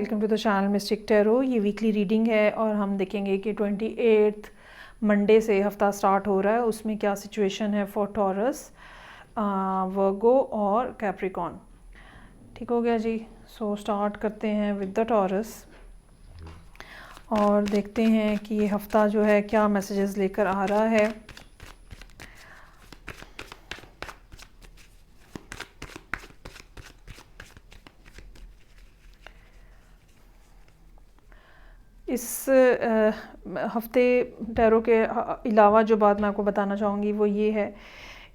Welcome to the channel mystic tarot. ये weekly reading है और हम देखेंगे कि 28 मंडे से हफ्ता स्टार्ट हो रहा है, उसमें क्या सिचुएशन है फॉर टॉरस, वर्गो और कैप्रिकॉन। ठीक हो गया जी। सो स्टार्ट करते हैं विद द टॉरस और देखते हैं कि ये हफ्ता जो है क्या मैसेजेस लेकर आ रहा है। इस हफ्ते टैरो के अलावा जो बात मैं आपको बताना चाहूँगी वो ये है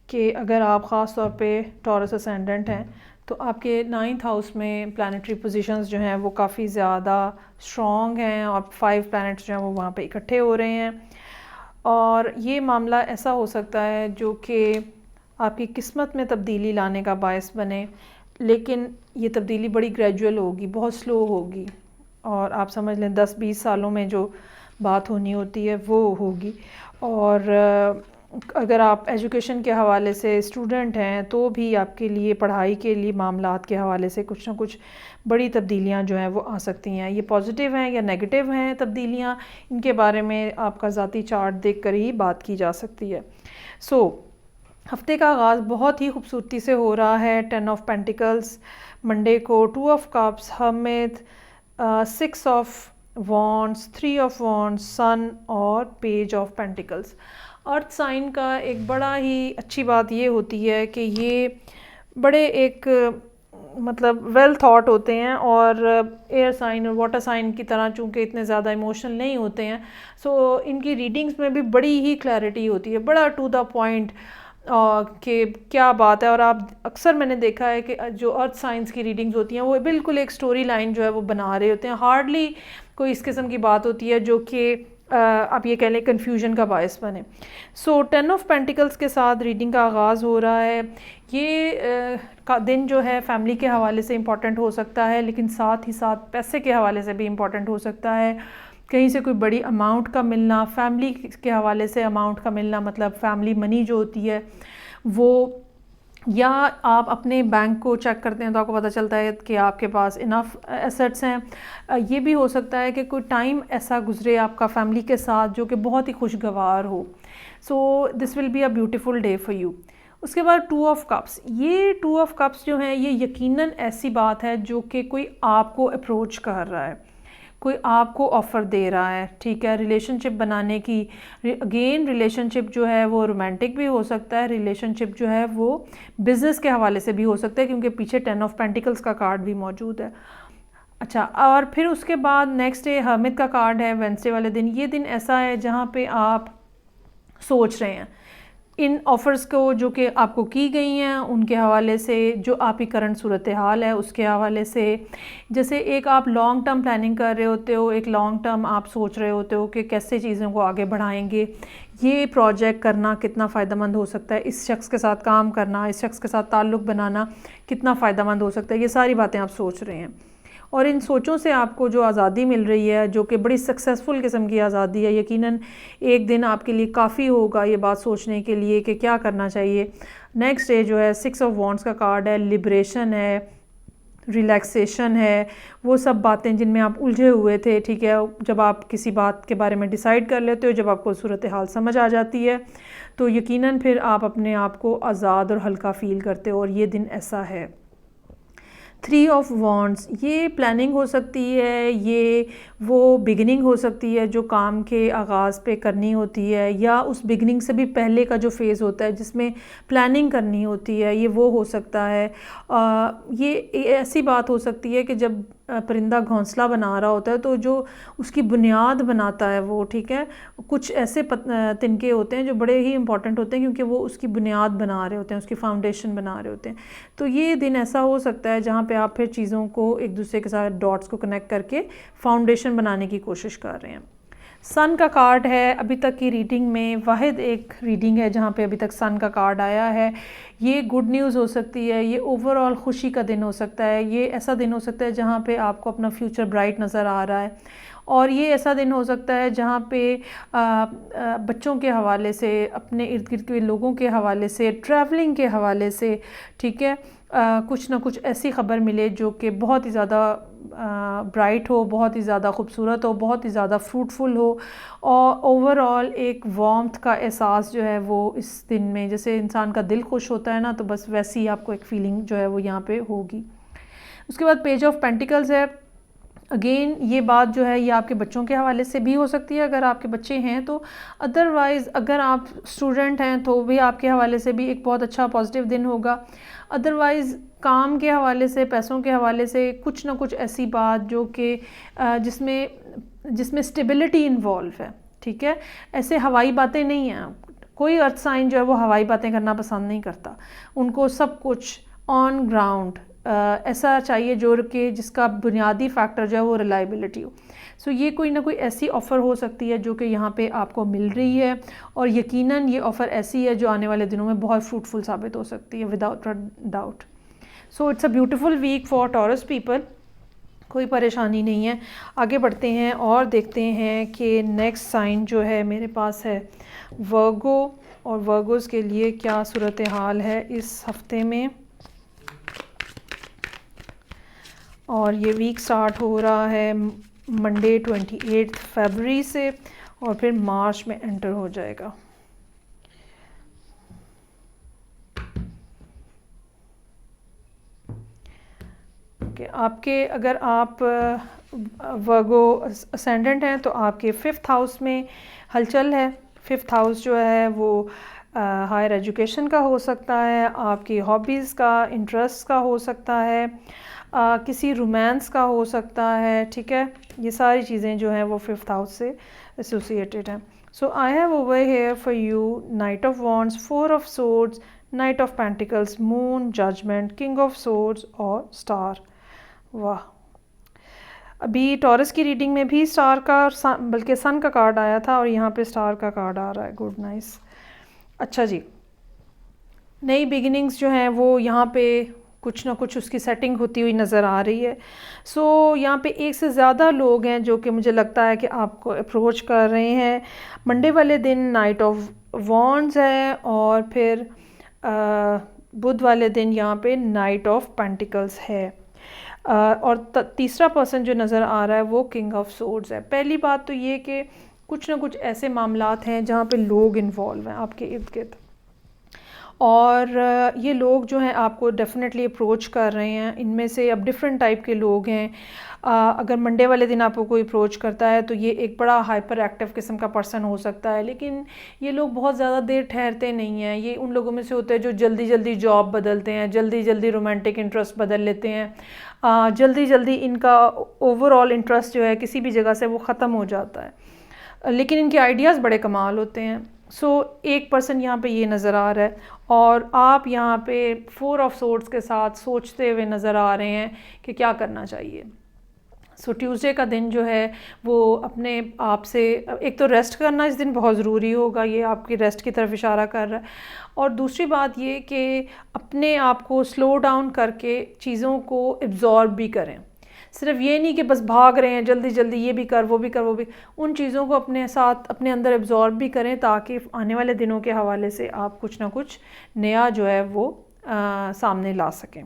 कि अगर आप ख़ास तौर पे टॉरस असेंडेंट हैं तो आपके 9th हाउस में प्लानिटरी पोजीशंस जो हैं वो काफ़ी ज़्यादा स्ट्रॉन्ग हैं और 5 प्लैनेट्स जो हैं वो वहाँ पे इकट्ठे हो रहे हैं और ये मामला ऐसा हो सकता है जो कि आपकी किस्मत में तब्दीली लाने का बायस बने, लेकिन ये तब्दीली बड़ी ग्रेजुअल होगी, बहुत स्लो होगी और आप समझ लें 10-20 सालों में जो बात होनी होती है वो होगी। और अगर आप एजुकेशन के हवाले से स्टूडेंट हैं तो भी आपके लिए पढ़ाई के लिए मामलात के हवाले से कुछ ना कुछ बड़ी तब्दीलियां जो हैं वो आ सकती हैं। ये पॉजिटिव हैं या नेगेटिव हैं तब्दीलियां, इनके बारे में आपका ज़ाती चार्ट देख कर ही बात की जा सकती है। हफ्ते का आगाज़ बहुत ही खूबसूरती से हो रहा है। 10 ऑफ पेंटिकल्स मंडे को, 2 of cups, hermit, 6 of wands, 3 of wands, sun और page of pentacles. Earth sign का एक बड़ा ही अच्छी बात ये होती है कि ये बड़े एक मतलब वेल थॉट होते हैं और एयर साइन और वाटर साइन की तरह चूँकि इतने ज़्यादा इमोशनल नहीं होते हैं, सो इनकी रीडिंग्स में भी बड़ी ही क्लैरिटी होती है, बड़ा टू द पॉइंट कि क्या बात है। और आप अक्सर मैंने देखा है कि जो अर्थ साइंस की रीडिंग्स होती हैं वो बिल्कुल एक स्टोरी लाइन जो है वो बना रहे होते हैं। हार्डली कोई इस किस्म की बात होती है जो कि आप ये कह लें कन्फ्यूजन का बायस बने। 10 ऑफ पेंटिकल्स के साथ रीडिंग का आगाज़ हो रहा है। ये का दिन जो है फैमिली के हवाले से इम्पॉर्टेंट हो सकता है, लेकिन साथ ही साथ पैसे के हवाले से भी इम्पॉर्टेंट हो सकता है। कहीं से कोई बड़ी अमाउंट का मिलना, फैमिली के हवाले से अमाउंट का मिलना, मतलब फैमिली मनी जो होती है वो, या आप अपने बैंक को चेक करते हैं तो आपको पता चलता है कि आपके पास इनफ एसेट्स हैं। ये भी हो सकता है कि कोई टाइम ऐसा गुजरे आपका फैमिली के साथ जो कि बहुत ही खुशगवार हो। So this will be a beautiful day for you. उसके बाद 2 ऑफ कप्स, ये 2 ऑफ कप्स जो हैं ये यकीनन ऐसी बात है जो कि कोई आपको अप्रोच कर रहा है, कोई आपको ऑफ़र दे रहा है, ठीक है, रिलेशनशिप बनाने की। अगेन रिलेशनशिप जो है वो रोमांटिक भी हो सकता है, रिलेशनशिप जो है वो बिज़नेस के हवाले से भी हो सकता है क्योंकि पीछे 10 ऑफ पेंटिकल्स का कार्ड भी मौजूद है। अच्छा, और फिर उसके बाद नेक्स्ट डे हर्मिट का कार्ड है, वेडनेसडे वाले दिन। ये दिन ऐसा है जहाँ पे आप सोच रहे हैं इन ऑफ़र्स को जो कि आपको की गई हैं उनके हवाले से, जो आपकी करंट सूरत हाल है उसके हवाले से। जैसे एक आप लॉन्ग टर्म प्लानिंग कर रहे होते हो, एक लॉन्ग टर्म आप सोच रहे होते हो कि कैसे चीज़ों को आगे बढ़ाएंगे, ये प्रोजेक्ट करना कितना फ़ायदेमंद हो सकता है, इस शख्स के साथ काम करना, इस शख्स के साथ ताल्लुक़ बनाना कितना फ़ायदेमंद हो सकता है, ये सारी बातें आप सोच रहे हैं। और इन सोचों से आपको जो आज़ादी मिल रही है जो कि बड़ी सक्सेसफुल किस्म की आज़ादी है, यकीनन एक दिन आपके लिए काफ़ी होगा ये बात सोचने के लिए कि क्या करना चाहिए। नेक्स्ट डे जो है 6 ऑफ वॉन्ड्स का कार्ड है, लिबरेशन है, रिलैक्सेशन है, वो सब बातें जिनमें आप उलझे हुए थे, ठीक है, जब आप किसी बात के बारे में डिसाइड कर लेते हो, जब आपको सूरत हाल समझ आ जाती है तो यकीनन फिर आप अपने आप को आज़ाद और हल्का फ़ील करते हो और ये दिन ऐसा है। 3 ऑफ वॉन्ड्स, ये प्लानिंग हो सकती है, ये वो बिगिनिंग हो सकती है जो काम के आगाज़ पे करनी होती है, या उस बिगिनिंग से भी पहले का जो फेज़ होता है जिसमें प्लानिंग करनी होती है, ये वो हो सकता है। ये ऐसी बात हो सकती है कि जब परिंदा घोंसला बना रहा होता है तो जो उसकी बुनियाद बनाता है वो, ठीक है, कुछ ऐसे तिनके होते हैं जो बड़े ही इंपॉर्टेंट होते हैं क्योंकि वो उसकी बुनियाद बना रहे होते हैं, उसकी फाउंडेशन बना रहे होते हैं। तो ये दिन ऐसा हो सकता है जहाँ पे आप फिर चीज़ों को एक दूसरे के साथ डॉट्स को कनेक्ट करके फाउंडेशन बनाने की कोशिश कर रहे हैं। सन का कार्ड है, अभी तक की रीडिंग में वाहिद एक रीडिंग है जहाँ पे अभी तक सन का कार्ड आया है। ये गुड न्यूज़ हो सकती है, ये ओवरऑल खुशी का दिन हो सकता है, ये ऐसा दिन हो सकता है जहाँ पे आपको अपना फ्यूचर ब्राइट नज़र आ रहा है और ये ऐसा दिन हो सकता है जहाँ पे बच्चों के हवाले से, अपने इर्द गिर्द के लोगों के हवाले से, ट्रैवलिंग के हवाले से, ठीक है, कुछ ना कुछ ऐसी ख़बर मिले जो कि बहुत ही ज़्यादा ब्राइट हो, बहुत ही ज़्यादा ख़ूबसूरत हो, बहुत ही ज़्यादा फ्रूटफुल हो, और ओवरऑल एक वार्मथ का एहसास जो है वो इस दिन में, जैसे इंसान का दिल खुश होता है ना, तो बस वैसी ही आपको एक फ़ीलिंग जो है वो यहाँ पे होगी। उसके बाद पेज ऑफ पेंटिकल्स है। अगेन ये बात जो है ये आपके बच्चों के हवाले से भी हो सकती है अगर आपके बच्चे हैं तो, अदरवाइज़ अगर आप स्टूडेंट हैं तो भी आपके हवाले से भी एक बहुत अच्छा पॉजिटिव दिन होगा। अदरवाइज़ काम के हवाले से, पैसों के हवाले से कुछ ना कुछ ऐसी बात जो कि जिसमें स्टेबिलिटी इन्वॉल्व है, ठीक है, ऐसे हवाई बातें नहीं हैं। कोई अर्थ साइन जो है वो हवाई बातें करना पसंद नहीं करता, उनको सब कुछ ऑन ग्राउंड ऐसा चाहिए जो कि जिसका बुनियादी फैक्टर जो है वो रिलायबिलिटी हो। सो ये कोई ना कोई ऐसी ऑफ़र हो सकती है जो कि यहाँ पे आपको मिल रही है, और यकीनन ये ऑफ़र ऐसी है जो आने वाले दिनों में बहुत फ्रूटफुल साबित हो सकती है without doubt. So it's a beautiful week for Taurus people, कोई परेशानी नहीं है। आगे बढ़ते हैं और देखते हैं कि नेक्स्ट साइन जो है मेरे पास है वर्गो, और वर्गोज़ के लिए क्या सूरत हाल है इस हफ्ते में। और ये वीक स्टार्ट हो रहा है मंडे 28 फरवरी से और फिर मार्च में एंटर हो जाएगा। आपके अगर आप वर्गो असेंडेंट हैं तो आपके 5th हाउस में हलचल है। 5th हाउस जो है वो हायर एजुकेशन का हो सकता है, आपकी हॉबीज़ का, इंटरेस्ट का हो सकता है, किसी रोमांस का हो सकता है, ठीक है। ये सारी चीज़ें जो हैं वो 5th हाउस से एसोसिएटेड हैं। So I have over here for you knight of wands, 4 of swords, knight of pentacles, moon, judgement, king of swords और स्टार। वाह, अभी टॉरस की रीडिंग में भी स्टार का, बल्कि सन का कार्ड आया था और यहाँ पे स्टार का कार्ड आ रहा है। Good, nice. अच्छा जी, नई बिगिनिंग्स जो हैं वो यहाँ पे कुछ ना कुछ उसकी सेटिंग होती हुई नज़र आ रही है। सो यहाँ पे एक से ज़्यादा लोग हैं जो कि मुझे लगता है कि आपको अप्रोच कर रहे हैं। मंडे वाले दिन नाइट ऑफ वॉन्ड्स है और फिर बुध वाले दिन यहाँ पे नाइट ऑफ पेंटिकल्स है। और तीसरा पर्सन जो नज़र आ रहा है वो किंग ऑफ सोर्ड्स है। पहली बात तो ये कि कुछ ना कुछ ऐसे मामलात हैं जहाँ पे लोग इन्वॉल्व हैं आपके इर्द गिर्द, और ये लोग जो हैं आपको डेफिनेटली अप्रोच कर रहे हैं। इनमें से अब डिफरेंट टाइप के लोग हैं। अगर मंडे वाले दिन आपको कोई अप्रोच करता है तो ये एक बड़ा हाइपर एक्टिव किस्म का पर्सन हो सकता है, लेकिन ये लोग बहुत ज़्यादा देर ठहरते नहीं हैं। ये उन लोगों में से होते हैं जो जल्दी जल्दी जॉब बदलते हैं, जल्दी जल्दी रोमांटिक इंटरेस्ट बदल लेते हैं, जल्दी जल्दी इनका ओवरऑल इंटरेस्ट जो है किसी भी जगह से वो ख़त्म हो जाता है, लेकिन इनके आइडियाज़ बड़े कमाल होते हैं। सो एक पर्सन यहाँ पे ये नज़र आ रहा है, और आप यहाँ पे 4 ऑफ सोर्ड्स के साथ सोचते हुए नज़र आ रहे हैं कि क्या करना चाहिए। सो ट्यूसडे का दिन जो है वो अपने आप से एक तो रेस्ट करना इस दिन बहुत ज़रूरी होगा, ये आपकी रेस्ट की तरफ इशारा कर रहा है। और दूसरी बात ये कि अपने आप को स्लो डाउन करके चीज़ों को एब्जॉर्ब भी करें। सिर्फ ये नहीं कि बस भाग रहे हैं जल्दी जल्दी, ये भी कर वो भी कर वो भी, उन चीज़ों को अपने साथ अपने अंदर एब्जॉर्ब भी करें ताकि आने वाले दिनों के हवाले से आप कुछ ना कुछ नया जो है वो सामने ला सकें।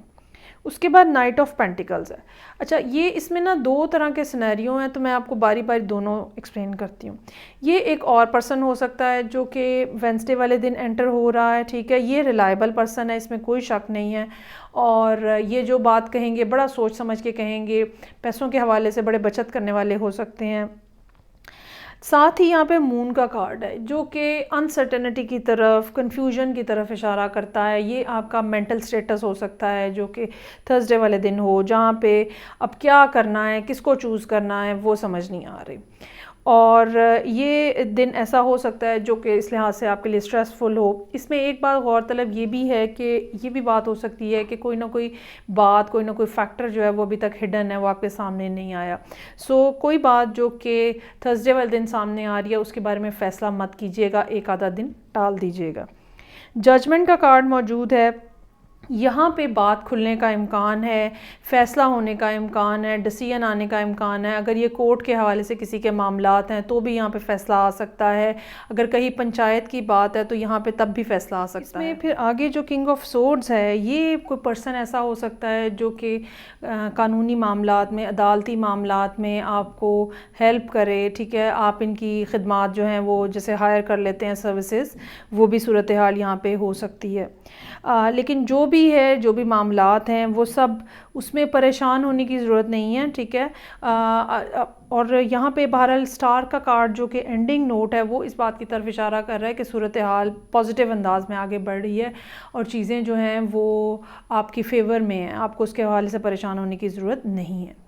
उसके बाद नाइट ऑफ पेंटिकल्स है। अच्छा, ये इसमें ना 2 तरह के सिनेरियो हैं, तो मैं आपको बारी बारी दोनों एक्सप्लेन करती हूँ। ये एक और पर्सन हो सकता है जो कि वेंसडे वाले दिन एंटर हो रहा है, ठीक है। ये रिलायबल पर्सन है, इसमें कोई शक नहीं है, और ये जो बात कहेंगे बड़ा सोच समझ के कहेंगे। पैसों के हवाले से बड़े बचत करने वाले हो सकते हैं। साथ ही यहाँ पे मून का कार्ड है जो कि अनसर्टेनिटी की तरफ, कंफ्यूजन की तरफ इशारा करता है। ये आपका मेंटल स्टेटस हो सकता है जो कि थर्सडे वाले दिन हो, जहाँ पे अब क्या करना है, किसको चूज़ करना है वो समझ नहीं आ रही। और ये दिन ऐसा हो सकता है जो कि इस लिहाज से आपके लिए स्ट्रेसफुल हो। इसमें एक बात गौरतलब ये भी है कि ये भी बात हो सकती है कि कोई ना कोई बात, कोई ना कोई फैक्टर जो है वो अभी तक हिडन है, वो आपके सामने नहीं आया। सो कोई बात जो कि थर्सडे वाले दिन सामने आ रही है उसके बारे में फ़ैसला मत कीजिएगा, एक आधा दिन टाल दीजिएगा। जजमेंट का कार्ड मौजूद है। यहाँ पे बात खुलने का इम्कान है, फ़ैसला होने का इम्कान है, डिसीजन आने का इम्कान है। अगर ये कोर्ट के हवाले से किसी के मामलात हैं तो भी यहाँ पे फ़ैसला आ सकता है। अगर कहीं पंचायत की बात है तो यहाँ पे तब भी फ़ैसला आ सकता है। इसमें फिर आगे जो किंग ऑफ सोर्ड्स है, ये कोई पर्सन ऐसा हो सकता है जो कि कानूनी मामलात में, अदालती मामलात में आपको हेल्प करे, ठीक है। आप इनकी खिदमात जो हैं वो जैसे हायर कर लेते हैं सर्विसेज, वो भी सूरत हाल यहाँ पे हो सकती है। लेकिन जो भी है, जो भी मामलात हैं वो सब, उसमें परेशान होने की ज़रूरत नहीं है, ठीक है। और यहाँ पे बहरहाल स्टार का कार्ड जो कि एंडिंग नोट है वो इस बात की तरफ इशारा कर रहा है कि सूरत हाल पॉजिटिव अंदाज में आगे बढ़ रही है और चीज़ें जो हैं वो आपकी फ़ेवर में हैं, आपको उसके हवाले से परेशान होने की ज़रूरत नहीं है।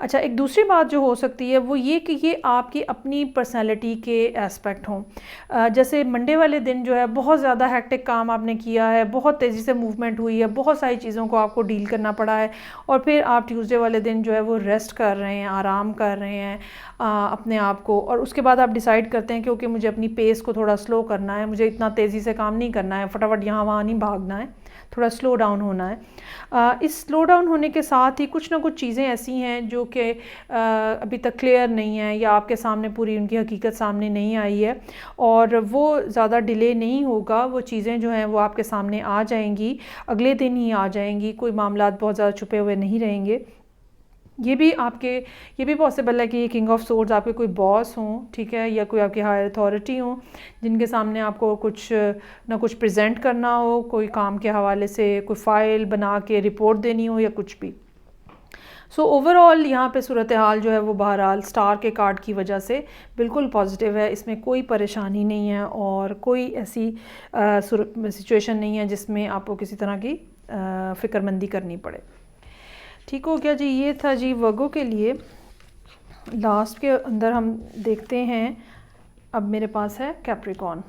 अच्छा, एक दूसरी बात जो हो सकती है वो ये कि ये आपकी अपनी पर्सनैलिटी के एस्पेक्ट हों। जैसे मंडे वाले दिन जो है बहुत ज़्यादा हेक्टिक काम आपने किया है, बहुत तेज़ी से मूवमेंट हुई है, बहुत सारी चीज़ों को आपको डील करना पड़ा है, और फिर आप ट्यूसडे वाले दिन जो है वो रेस्ट कर रहे हैं, आराम कर रहे हैं अपने आप को, और उसके बाद आप डिसाइड करते हैं क्योंकि मुझे अपनी पेस को थोड़ा स्लो करना है, मुझे इतना तेज़ी से काम नहीं करना है, फटाफट यहाँ वहाँ नहीं भागना है, थोड़ा स्लो डाउन होना है। इस स्लो डाउन होने के साथ ही कुछ ना कुछ चीज़ें ऐसी हैं जो कि अभी तक क्लियर नहीं है या आपके सामने पूरी उनकी हकीकत सामने नहीं आई है, और वो ज़्यादा डिले नहीं होगा, वो चीज़ें जो हैं वो आपके सामने आ जाएंगी, अगले दिन ही आ जाएंगी, कोई मामलात बहुत ज़्यादा छुपे हुए नहीं रहेंगे। ये भी पॉसिबल है कि ये किंग ऑफ सोर्ड्स आपके कोई बॉस हों, ठीक है, या कोई आपकी हायर अथॉरिटी हों जिनके सामने आपको कुछ ना कुछ प्रेजेंट करना हो, कोई काम के हवाले से कोई फ़ाइल बना के रिपोर्ट देनी हो या कुछ भी। सो ओवरऑल यहाँ पे सूरत हाल जो है वो बहरहाल स्टार के कार्ड की वजह से बिल्कुल पॉजिटिव है, इसमें कोई परेशानी नहीं है और कोई ऐसी सिचुएशन नहीं है जिसमें आपको किसी तरह की फ़िक्रमंदी करनी पड़े। ठीक हो गया जी, ये था जी वर्गो के लिए। लास्ट के अंदर हम देखते हैं, अब मेरे पास है कैप्रिकॉर्न।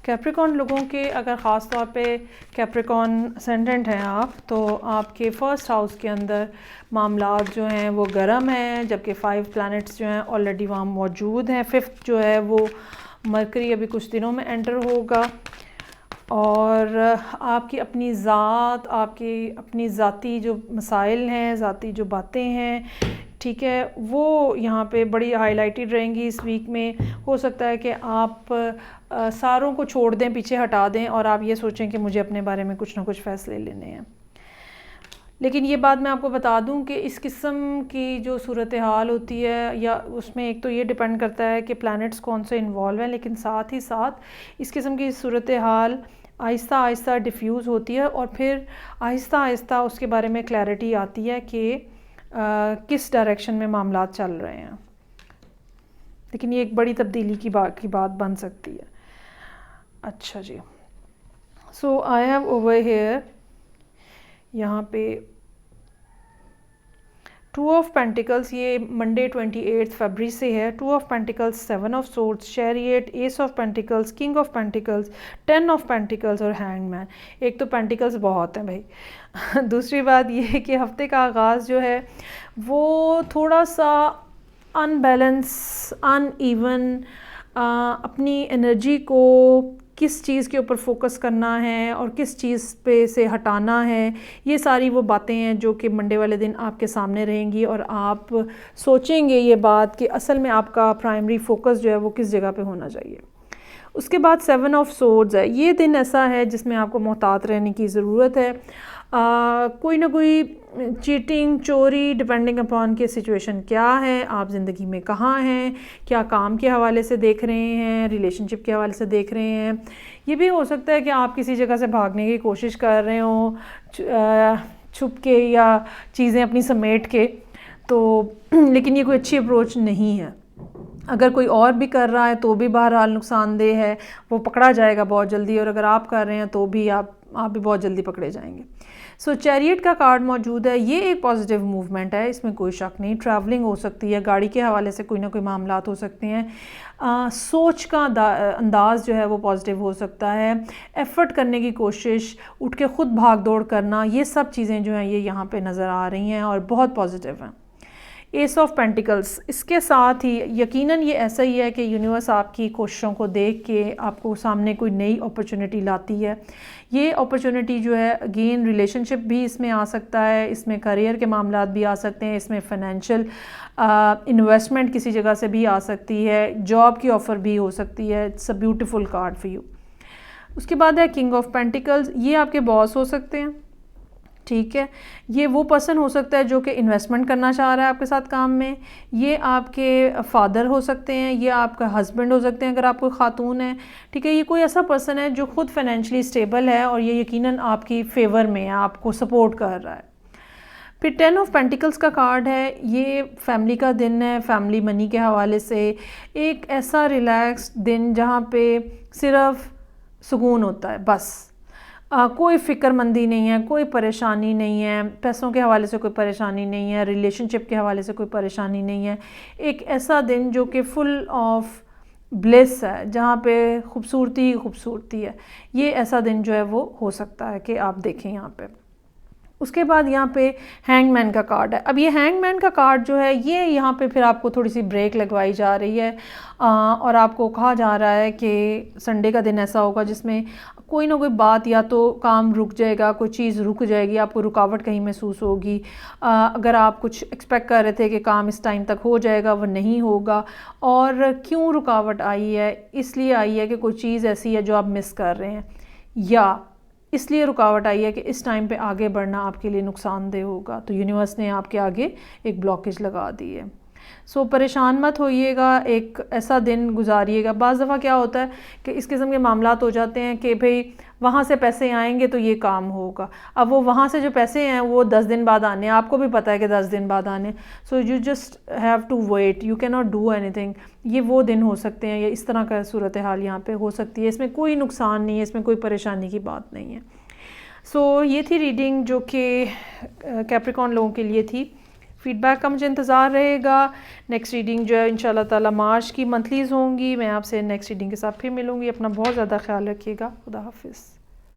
कैप्रिकॉर्न लोगों के, अगर ख़ास तौर पे कैप्रिकॉर्न असेंडेंट हैं आप, तो आपके फर्स्ट हाउस के अंदर मामलात जो हैं वो गर्म हैं, जबकि 5 प्लैनेट्स जो हैं ऑलरेडी वहाँ मौजूद हैं। 5th जो है वो मरकरी अभी कुछ दिनों में एंटर होगा, और आपकी अपनी ज़ात, आपकी अपनी ज़ाती जो मसाइल हैं, ज़ाती जो बातें हैं, ठीक है, वो यहाँ पे बड़ी हाईलाइटेड रहेंगी इस वीक में। हो सकता है कि आप सारों को छोड़ दें, पीछे हटा दें, और आप ये सोचें कि मुझे अपने बारे में कुछ ना कुछ फ़ैसले लेने हैं। लेकिन ये बात मैं आपको बता दूं कि इस किस्म की जो सूरत हाल होती है, या उसमें एक तो ये डिपेंड करता है कि प्लैनेट्स कौन से इन्वॉल्व हैं, लेकिन साथ ही साथ इस किस्म की सूरत हाल आहिस्ता आहिस्ता डिफ्यूज़ होती है, और फिर आहिस्ता आहिस्ता उसके बारे में क्लैरिटी आती है कि किस डायरेक्शन में मामलात चल रहे हैं। लेकिन ये एक बड़ी तब्दीली की बात बन सकती है। अच्छा जी, सो आई हैव ओवर हियर यहाँ पे 2 ऑफ पेंटिकल्स, ये मंडे 28 फरवरी से है। 2 of pentacles, 7 of swords, chariot, S of pentacles, king of pentacles, 10 of pentacles और हैंगमैन। एक तो पेंटिकल्स बहुत हैं भाई। दूसरी बात ये है कि हफ्ते का आगाज़ जो है वो थोड़ा सा अनबैलेंस, अनइवन, अपनी एनर्जी को किस चीज़ के ऊपर फोकस करना है और किस चीज़ पे से हटाना है, ये सारी वो बातें हैं जो कि मंडे वाले दिन आपके सामने रहेंगी, और आप सोचेंगे ये बात कि असल में आपका प्राइमरी फोकस जो है वो किस जगह पे होना चाहिए। उसके बाद 7 ऑफ सोर्ड्स है। ये दिन ऐसा है जिसमें आपको मोहतात रहने की ज़रूरत है। कोई ना कोई चीटिंग, चोरी, डिपेंडिंग अपॉन के सिचुएशन क्या है, आप ज़िंदगी में कहाँ हैं, क्या काम के हवाले से देख रहे हैं, रिलेशनशिप के हवाले से देख रहे हैं। ये भी हो सकता है कि आप किसी जगह से भागने की कोशिश कर रहे हो छुप के या चीज़ें अपनी समेट के, तो लेकिन ये कोई अच्छी अप्रोच नहीं है। अगर कोई और भी कर रहा है तो भी बहरहाल नुकसानदेह है, वो पकड़ा जाएगा बहुत जल्दी, और अगर आप कर रहे हैं तो भी आप भी बहुत जल्दी पकड़े जाएंगे। सो चैरियट का कार्ड मौजूद है, ये एक पॉजिटिव मूवमेंट है, इसमें कोई शक नहीं। ट्रैवलिंग हो सकती है, गाड़ी के हवाले से कोई ना कोई मामलात हो सकते हैं। सोच का अंदाज़ जो है वो पॉजिटिव हो सकता है। एफ़र्ट करने की कोशिश, उठ के ख़ुद भाग दौड़ करना, ये सब चीज़ें जो हैं ये यहाँ पे नज़र आ रही हैं और बहुत पॉजिटिव हैं। एस ऑफ पेंटिकल्स, इसके साथ ही यकीनन ये ऐसा ही है कि यूनिवर्स आपकी कोशिशों को देख के आपको सामने कोई नई अपॉर्चुनिटी लाती है। ये अपॉर्चुनिटी जो है अगेन रिलेशनशिप भी इसमें आ सकता है, इसमें करियर के मामलात भी आ सकते हैं, इसमें फाइनेंशियल इन्वेस्टमेंट किसी जगह से भी आ सकती है, जॉब की ऑफ़र भी हो सकती है। It's a beautiful card for you. उसके बाद है किंग ऑफ पेंटिकल्स, ये आपके बॉस हो सकते हैं, ठीक है। ये वो पर्सन हो सकता है जो कि इन्वेस्टमेंट करना चाह रहा है आपके साथ काम में। ये आपके फादर हो सकते हैं, ये आपका हस्बैंड हो सकते हैं अगर आप कोई खातून है, ठीक है। ये कोई ऐसा पर्सन है जो खुद फाइनेंशियली स्टेबल है और ये यकीनन आपकी फेवर में है, आपको सपोर्ट कर रहा है। फिर 10 ऑफ पेंटिकल्स का कार्ड है, ये फैमिली का दिन है, फैमिली मनी के हवाले से एक ऐसा रिलैक्स्ड दिन जहाँ पे सिर्फ सुकून होता है बस। कोई फ़िक्रमंदी नहीं है, कोई परेशानी नहीं है, पैसों के हवाले से कोई परेशानी नहीं है, रिलेशनशिप के हवाले से कोई परेशानी नहीं है। एक ऐसा दिन जो कि फुल ऑफ ब्लिस है, जहाँ पे खूबसूरती खूबसूरती है। ये ऐसा दिन जो है वो हो सकता है कि आप देखें यहाँ पे। उसके बाद यहाँ पे हैंगमैन का कार्ड है। अब ये हैंगमैन का कार्ड जो है ये यहाँ पे फिर आपको थोड़ी सी ब्रेक लगवाई जा रही है और आपको कहा जा रहा है कि संडे का दिन ऐसा होगा जिसमें कोई ना कोई बात, या तो काम रुक जाएगा, कोई चीज़ रुक जाएगी, आपको रुकावट कहीं महसूस होगी। अगर आप कुछ एक्सपेक्ट कर रहे थे कि काम इस टाइम तक हो जाएगा, वो नहीं होगा। और क्यों रुकावट आई है? इसलिए आई है कि कोई चीज़ ऐसी है जो आप मिस कर रहे हैं, या इसलिए रुकावट आई है कि इस टाइम पे आगे बढ़ना आपके लिए नुकसानदेह होगा। तो यूनिवर्स ने आपके आगे एक ब्लॉकेज लगा दी है। सो परेशान मत होइएगा, एक ऐसा दिन गुजारिएगा। बाज़ दफ़ा क्या होता है कि इस किस्म के मामलात हो जाते हैं कि भाई वहाँ से पैसे आएंगे तो ये काम होगा। अब वो वहाँ से जो पैसे हैं वो 10 दिन बाद आने हैं, आपको भी पता है कि 10 दिन बाद आने। So you just have to wait, you can not do anything. ये वो दिन हो सकते हैं, या इस तरह का सूरत हाल यहाँ पे हो सकती है। इसमें कोई नुकसान नहीं है, इसमें कोई परेशानी की बात नहीं है। सो ये थी रीडिंग जो कि कैप्रिकॉर्न लोगों के लिए थी। फीडबैक का मुझे इंतज़ार रहेगा। नेक्स्ट रीडिंग जो है इंशाल्लाह ताला मार्च की मंथलीज़ होंगी। मैं आपसे नेक्स्ट रीडिंग के साथ फिर मिलूँगी। अपना बहुत ज़्यादा ख्याल रखिएगा। खुदा हाफिज़।